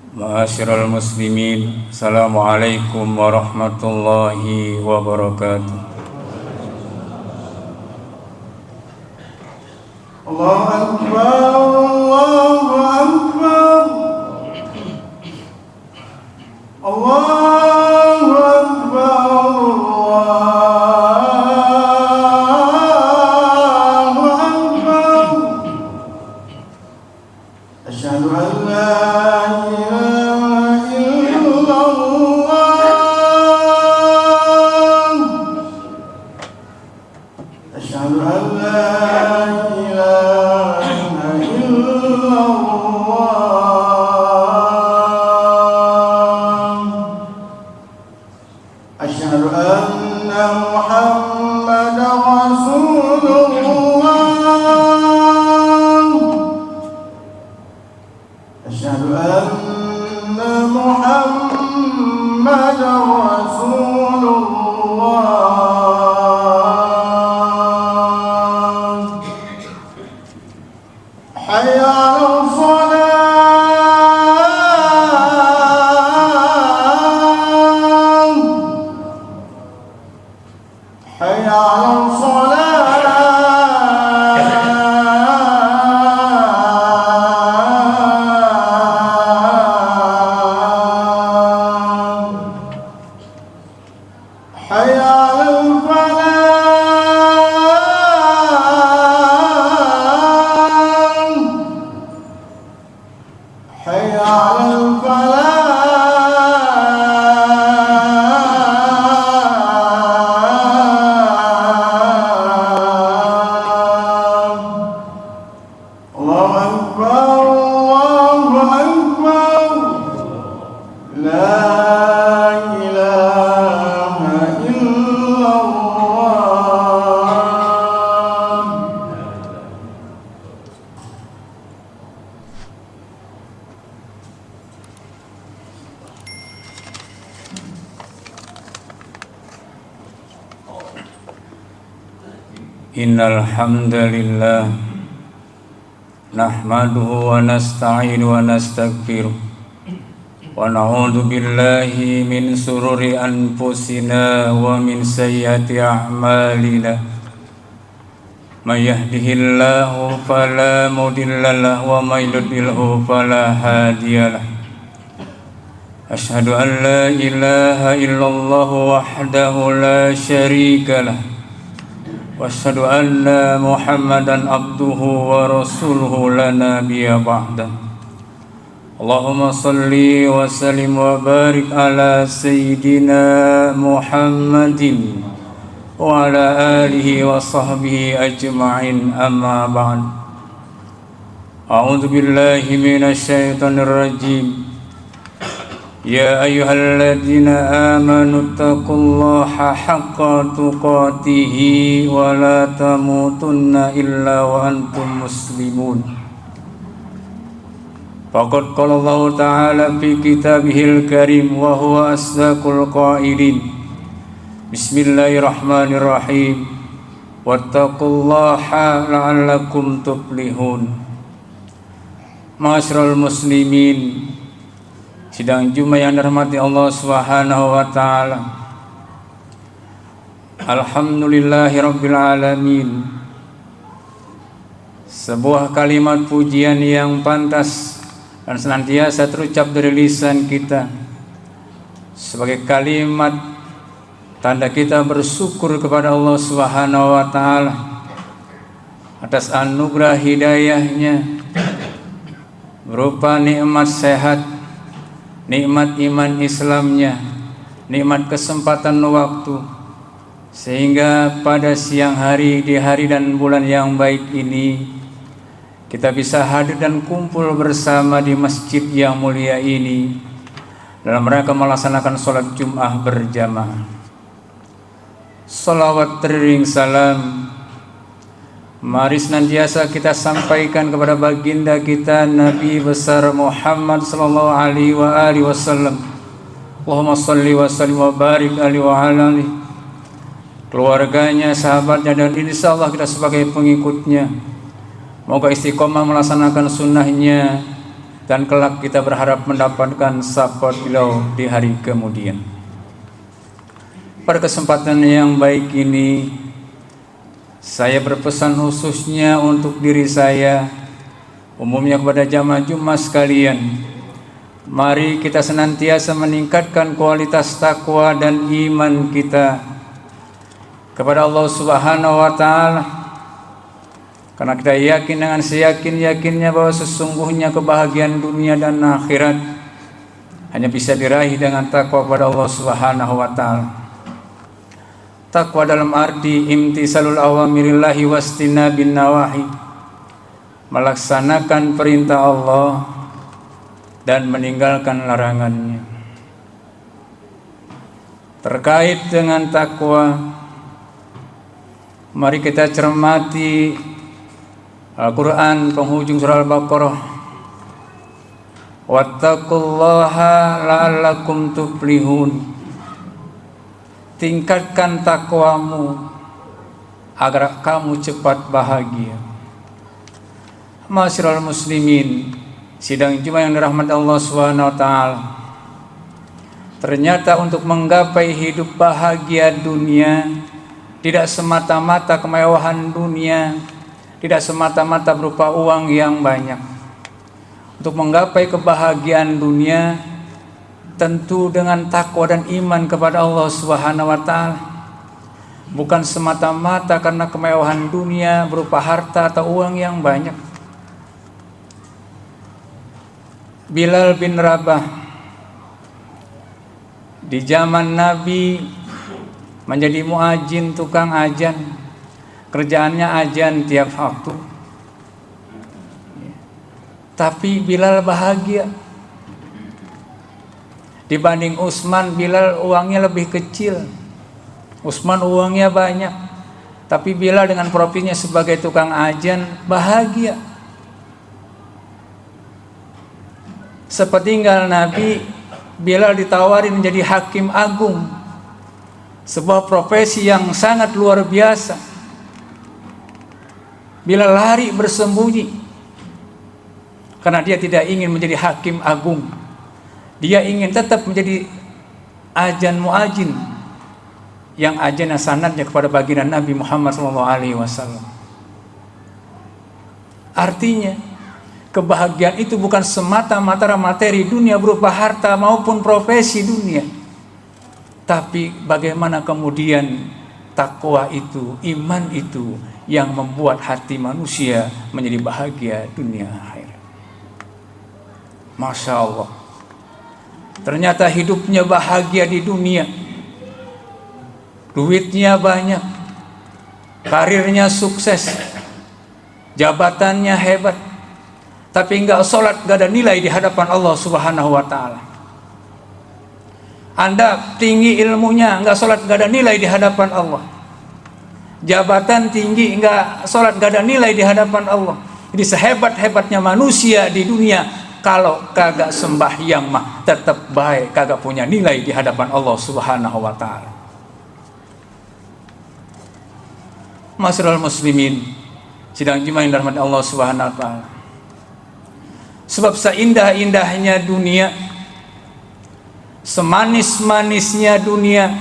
Ma'asyiral muslimin, Assalamualaikum warahmatullahi wabarakatuh. Allahu Akbar, Allahu Akbar, Allahu Akbar, Allahu Akbar. Asyhadu an la ilaha illallah. Asyhadu an la أشهد أن محمدا رسول الله. أشهد أن محمدا رسول الله. حي على الصلاة. حي على الصلاة. حي على الفلاح. حي على الفلاح. الله أكبر، الله أكبر. لا إله إلا الله. Innal hamdalillah nahmaduhu wa nasta'inu wa nastaghfiruh wa na'udzu billahi min sururi anfusina wa min sayyiati a'malina. May yahdihillahu fala mudilla lahu wa may yudlilhu fala hadiyalah. Asyhadu an la ilaha illallah wahdahu la syarika lah. Wasyhadu anna Muhammadan abduhu wa rasuluhu la nabiyya ba'da. Allahumma salli wa sallim wa barik ala sayyidina Muhammadin wa ala alihi wa sahbihi ajma'in, amma ba'd. A'udzu billahi minasy syaithanir rajim. Ya ayyuhalladzina amanu taqullaha haqqa tuqatih wa la tamutunna illa wa antum muslimun. Faqad qala Allah ta'ala fi kitabihil karim wa huwa asdaqul qailin. Bismillahirrahmanirrahim. Wattaqullaha la'allakum tuflihun. Ma'asyiral muslimin, sidang Jumat yang dirahmati Allah Subhanahu wa taala. Alhamdulillahirabbil alamin. Sebuah kalimat pujian yang pantas dan senantiasa terucap dari lisan kita sebagai kalimat tanda kita bersyukur kepada Allah Subhanahu wa taala atas anugerah hidayahnya berupa nikmat sehat, nikmat iman Islamnya, nikmat kesempatan waktu, sehingga pada siang hari di hari dan bulan yang baik ini kita bisa hadir dan kumpul bersama di masjid yang mulia ini dalam rangka melaksanakan sholat Jum'ah berjamaah. Salawat tering salam mari senantiasa kita sampaikan kepada baginda kita Nabi besar Muhammad sallallahu alaihi wasallam. Allahumma shalli wa sallim wa barik alaihi wa ala alihi, keluarganya, sahabatnya, dan insyaallah kita sebagai pengikutnya. Moga istiqomah melaksanakan sunnahnya dan kelak kita berharap mendapatkan syafaat beliau di hari kemudian. Pada kesempatan yang baik ini, saya berpesan khususnya untuk diri saya, umumnya kepada jamaah Jumat sekalian. Mari kita senantiasa meningkatkan kualitas takwa dan iman kita kepada Allah Subhanahu wa taala. Karena kita yakin dengan seyakin-yakinnya bahwa sesungguhnya kebahagiaan dunia dan akhirat hanya bisa diraih dengan takwa kepada Allah Subhanahu wa taala. Takwa dalam arti imtisalul awamirillahi wastinabin nawahi, melaksanakan perintah Allah dan meninggalkan larangannya. Terkait dengan takwa, mari kita cermati Al-Quran penghujung surah Al-Baqarah. Wattaqullaha la'allakum tuflihun. Tingkatkan takwamu agar kamu cepat bahagia. Ma'asyiral muslimin, sidang Jumat yang dirahmati Allah Subhanahu wa taala. Ternyata untuk menggapai hidup bahagia dunia tidak semata-mata kemewahan dunia, tidak semata-mata berupa uang yang banyak. Untuk menggapai kebahagiaan dunia tentu dengan takwa dan iman kepada Allah Subhanahu wa taala. Bukan semata-mata karena kemewahan dunia berupa harta atau uang yang banyak. Bilal bin Rabah di zaman Nabi menjadi muadzin, tukang azan. Kerjaannya azan tiap waktu. Tapi Bilal bahagia. Dibanding Utsman, Bilal uangnya lebih kecil. Utsman uangnya banyak, tapi Bilal dengan profesinya sebagai tukang azan bahagia. Sepeninggal Nabi, Bilal ditawarin menjadi hakim agung, sebuah profesi yang sangat luar biasa. Bilal lari bersembunyi karena dia tidak ingin menjadi hakim agung. Dia ingin tetap menjadi azan muadzin yang azannya sanadnya kepada baginda Nabi Muhammad SAW. Artinya kebahagiaan itu bukan semata-mata materi dunia berupa harta maupun profesi dunia, tapi bagaimana kemudian takwa itu, iman itu yang membuat hati manusia menjadi bahagia dunia akhirat. Masya Allah. Ternyata hidupnya bahagia di dunia, duitnya banyak, karirnya sukses, jabatannya hebat, tapi enggak sholat, enggak ada nilai di hadapan Allah Subhanahu wa taala. Anda tinggi ilmunya, enggak sholat, enggak ada nilai di hadapan Allah. Jabatan tinggi, enggak sholat, enggak ada nilai di hadapan Allah. Jadi sehebat-hebatnya manusia di dunia, kalau kagak sembahyang mah tetap baik, kagak punya nilai di hadapan Allah Subhanahu wa taala. Ma'asyiral muslimin, sidang Jumat yang dirahmati Allah Subhanahu wa taala. Sebab seindah-indahnya dunia, semanis-manisnya dunia,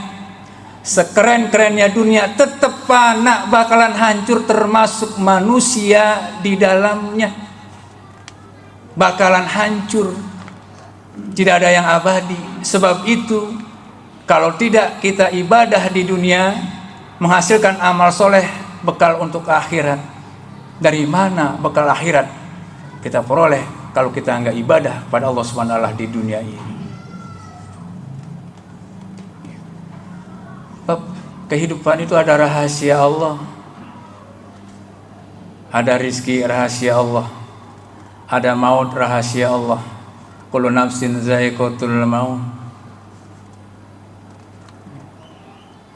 sekeren-kerennya dunia, tetap fana, bakalan hancur, termasuk manusia di dalamnya. Bakalan hancur, tidak ada yang abadi. Sebab itu, kalau tidak kita ibadah di dunia, menghasilkan amal soleh, bekal untuk akhirat. Dari mana bekal akhirat kita peroleh kalau kita enggak ibadah pada Allah Subhanahu wa taala di dunia ini? Kehidupan itu ada rahasia Allah, ada rizki rahasia Allah, ada maut rahasia Allah. Kullu nafsin za'iqatul maut.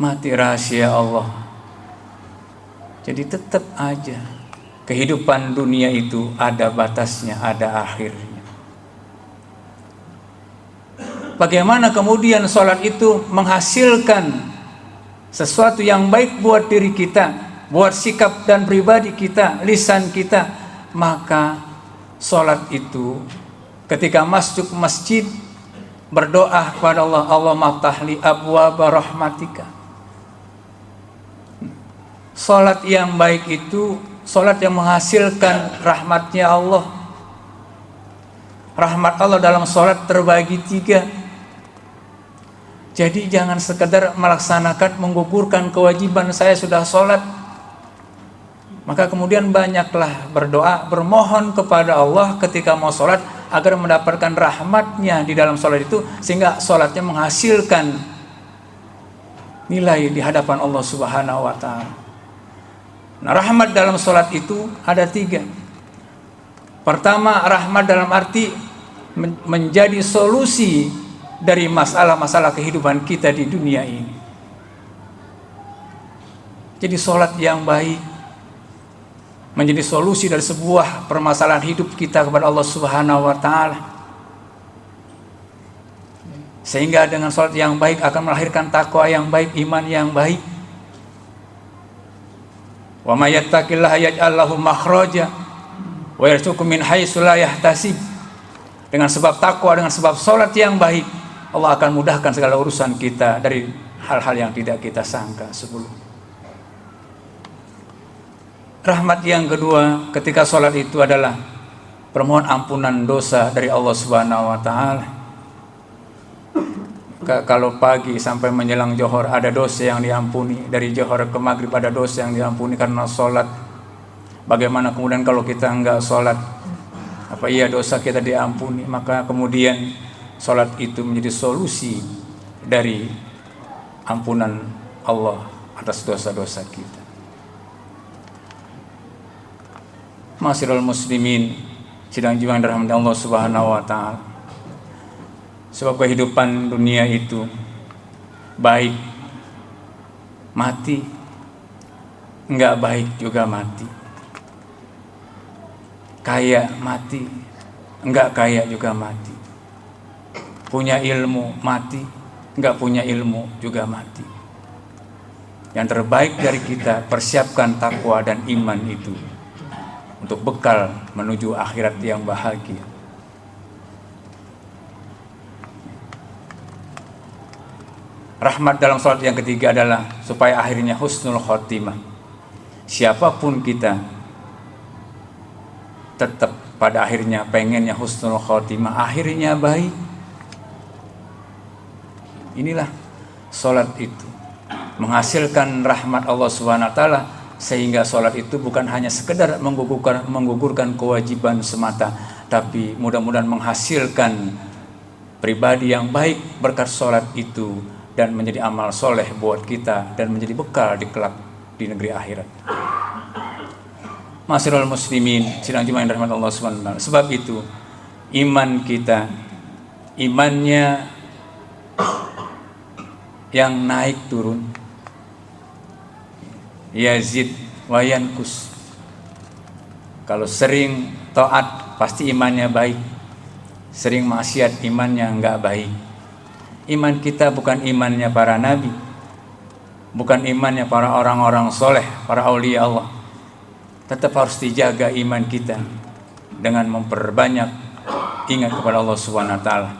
Mati rahasia Allah. Jadi tetap aja kehidupan dunia itu ada batasnya, ada akhirnya. Bagaimana kemudian sholat itu menghasilkan sesuatu yang baik buat diri kita, buat sikap dan pribadi kita, lisan kita? Maka sholat itu ketika masuk masjid berdoa kepada Allah, Allahumma ftahli abwaaba rahmatika. Salat yang baik itu salat yang menghasilkan rahmatnya Allah. Rahmat Allah dalam salat terbagi 3. Jadi jangan sekedar melaksanakan, menggugurkan kewajiban saya sudah sholat, maka kemudian banyaklah berdoa, bermohon kepada Allah ketika mau sholat agar mendapatkan rahmatnya di dalam sholat itu, sehingga sholatnya menghasilkan nilai di hadapan Allah Subhanahu wa ta'ala. Nah, rahmat dalam sholat itu ada 3. Pertama, rahmat dalam arti menjadi solusi dari masalah-masalah kehidupan kita di dunia ini. Jadi sholat yang baik menjadi solusi dari sebuah permasalahan hidup kita kepada Allah Subhanahu wa ta'ala, sehingga dengan sholat yang baik akan melahirkan takwa yang baik, iman yang baik. Wa may yattaqillaha yaj'al lahu makhraja wa yarzuqhu min haitsu la yahtasib. Dengan sebab takwa, dengan sebab sholat yang baik, Allah akan mudahkan segala urusan kita dari hal-hal yang tidak kita sangka sebelum. Rahmat yang kedua ketika sholat itu adalah permohon ampunan dosa dari Allah Subhanahu wa ta'ala. Kalau pagi sampai menjelang Johor ada dosa yang diampuni, dari Johor ke Maghrib ada dosa yang diampuni karena sholat. Bagaimana kemudian kalau kita enggak sholat, apa iya dosa kita diampuni? Maka kemudian sholat itu menjadi solusi dari ampunan Allah atas dosa-dosa kita. Ma'asyiral muslimin, sidang jemaah yang dirahmati Allah Subhanahu wa ta'ala. Sebab kehidupan dunia itu baik mati, enggak baik juga mati. Kaya mati, enggak kaya juga mati. Punya ilmu mati, enggak punya ilmu juga mati. Yang terbaik dari kita persiapkan takwa dan iman itu untuk bekal menuju akhirat yang bahagia. Rahmat dalam salat yang ketiga adalah supaya akhirnya husnul khotimah. Siapapun kita tetap pada akhirnya pengennya husnul khotimah, akhirnya baik. Inilah sholat itu menghasilkan rahmat Allah Subhanahu wa ta'ala, sehingga sholat itu bukan hanya sekedar menggugurkan kewajiban semata, tapi mudah-mudahan menghasilkan pribadi yang baik berkat sholat itu, dan menjadi amal soleh buat kita dan menjadi bekal di kelak di negeri akhirat. Ma'asyiral muslimin, sidang jemaah yang dirahmati Allah Subhanahu wa ta'ala. Sebab itu iman kita, imannya yang naik turun, yazid wa yankus. Kalau sering taat pasti imannya baik, sering maksiat imannya enggak baik. Iman kita bukan imannya para nabi, bukan imannya para orang-orang soleh, para aulia Allah. Tetap harus dijaga iman kita dengan memperbanyak ingat kepada Allah Subhanahu wa ta'ala.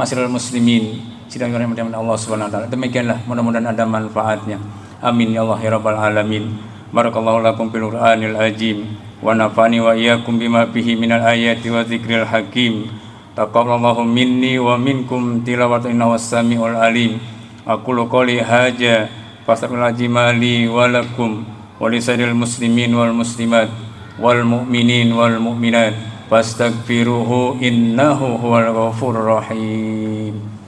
Ma'asyiral muslimin, sidang yang dirahmati Allah Subhanahu wa ta'ala. Demikianlah, mudah-mudahan ada manfaatnya. Amin ya Allah ya rabbal alamin. Barakallahu lakum fil Qur'anil azim wa nafa'ani wa iyyakum bima fihi minal ayati wa dzikril hakim. Taqabbalallahu minni wa minkum tilawatan innahu was-sami'ul alim. Aqulu qouli hadza fastaghfirul li wa lakum wa lisairil muslimin wal muslimat wal mu'minin wal mu'minat fastaghfiruhu innahu huwal ghafurur rahim.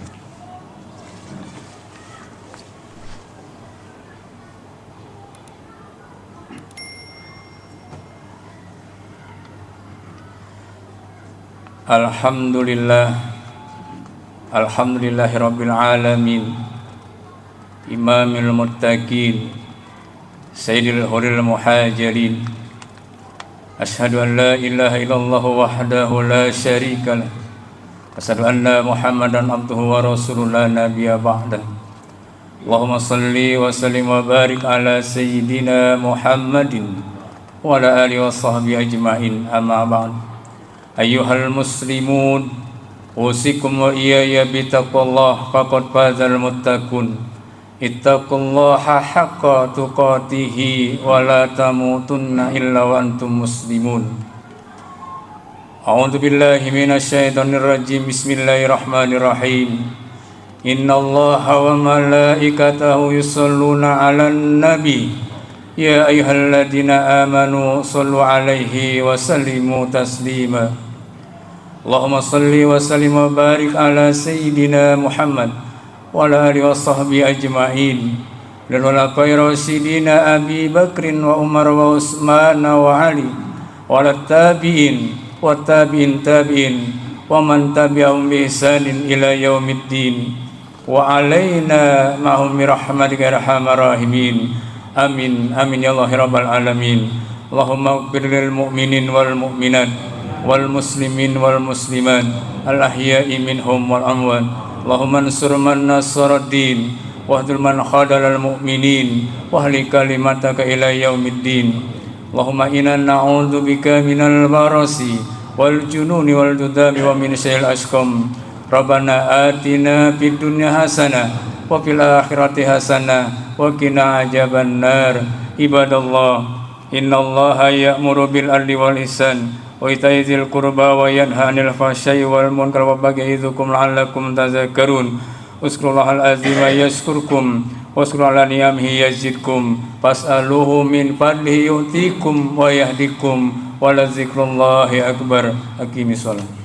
Alhamdulillahi rabbil alamin, imamil muttaqin, sayyidil huril muhajirin. Asyhadu an la ilaha illallah wahdahu la syarika lah. Asyhadu anna Muhammadan abduhu wa rasuluhu la nabiyya ba'dah. Allahumma salli wa sallim wa barik ala sayyidina Muhammadin wa ala alihi wa sahbihi ajma'in, amma ba'd. أيها المسلمون أوصيكم وإياي بتقوى الله فقد فاز المتقون اتقوا الله حق تقاته ولا تموتن إلا وأنتم مسلمون أعوذ بالله من الشيطان الرجيم بسم الله الرحمن الرحيم إن الله وملائكته يصلون على النبي يا أيها الذين آمنوا صلوا عليه وسلموا تسليما اللهم صل وسلم وبارك على سيدنا محمد وعلى آله وصحبه أجمعين للخلفاء الراشدين أبي بكر وعمر وعثمان وعلي وعلى التابعين والتابعين تابعين ومن تبعهم بإحسان إلى يوم الدين وعلينا معهم برحمتك يا أرحم الراحمين آمين آمين يا الله رب العالمين اللهم اغفر للمؤمنين والمؤمنات والمسلمين والمسلمات الأحياء منهم والأموات اللهم انصر من نصر الدين واهدر من خذل المؤمنين واهل كلمتك إلى يوم الدين اللهم إنا نعوذ بك من البرص والجنون والجذام ومن شر الأسقام ربنا آتنا في الدنيا حسنة وفي الآخرة حسنة وقنا عذاب النار عباد الله إن الله يأمر بالعدل والإحسان وإيتاء ذي القربى وينهى عن الفحشاء والمنكر والبغي يعظكم لعلكم تذكرون اذكروا الله العظيم يذكركم واذكروا على نعمه يزدكم فاسألوه من فضله يؤتيكم ويهديكم ولذكر الله أكبر أقيموا الصلاة